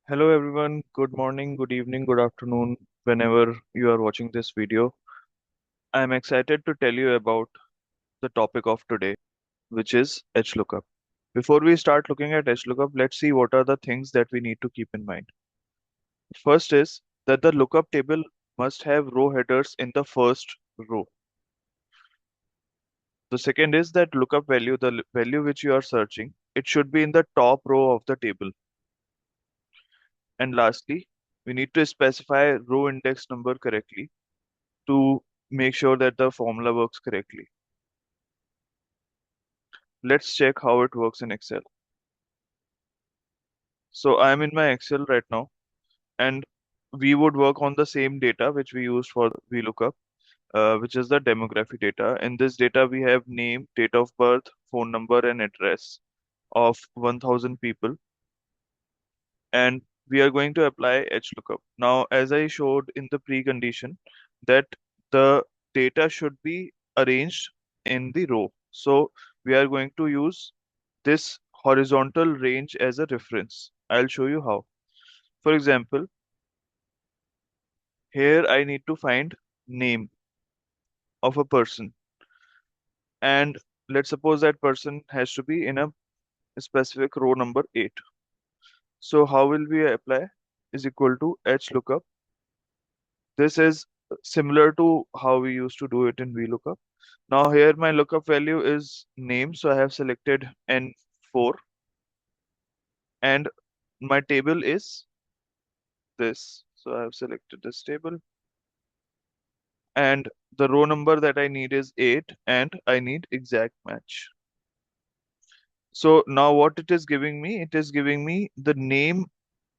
Hello everyone, good morning, good evening, good afternoon, whenever you are watching this video. I am excited to tell you about the topic of today, which is Hlookup. Before we start looking at Hlookup, let's see what are the things that we need to keep in mind. First is that the lookup table must have row headers in the first row. The second is that lookup value, the value which you are searching, it should be in the top row of the table. And lastly, we need to specify row index number correctly to make sure that the formula works correctly. Let's check how it works in Excel. So I'm in my Excel right now, and we would work on the same data which we used for VLOOKUP, which is the demography data. In this data, we have name, date of birth, phone number, and address of 1000 people, and we are going to apply HLOOKUP. Now, as I showed in the precondition, that the data should be arranged in the row. So we are going to use this horizontal range as a reference. I'll show you how. For example, here I need to find name of a person, and let's suppose that person has to be in a specific row number 8. So how will we apply is equal to HLOOKUP. This is similar to how we used to do it in VLOOKUP. Now here my lookup value is name, so I have selected N4, and my table is this. So I have selected this table, and the row number that I need is 8, and I need exact match. So now what it is giving me, it is giving me the name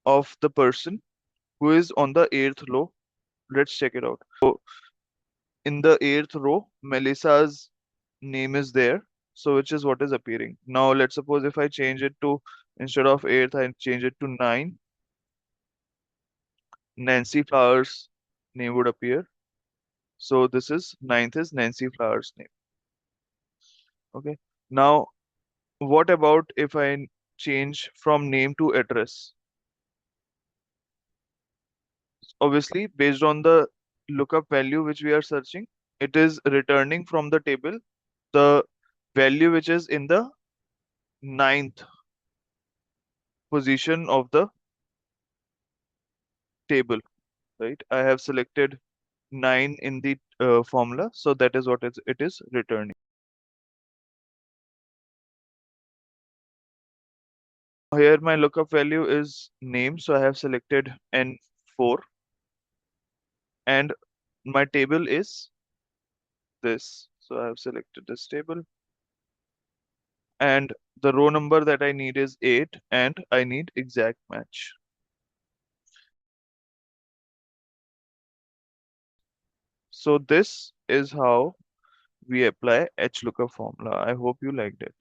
of the person who is on the 8th row. Let's check it out. So in the 8th row, Melissa's name is there. So which is what is appearing. Now let's suppose if I change it to, instead of 8th, I change it to 9. Nancy Flower's name would appear. So this is 9th is Nancy Flower's name. Okay. Now what about if I change from name to address? Obviously, based on the lookup value which we are searching, it is returning from the table the value which is in the 9th position of the table, right? I have selected 9 in the formula, so that is what it is returning. Here my lookup value is name, so I have selected N4, and my table is this. So I have selected this table, and the row number that I need is 8, and I need exact match. So this is how we apply HLOOKUP formula. I hope you liked it.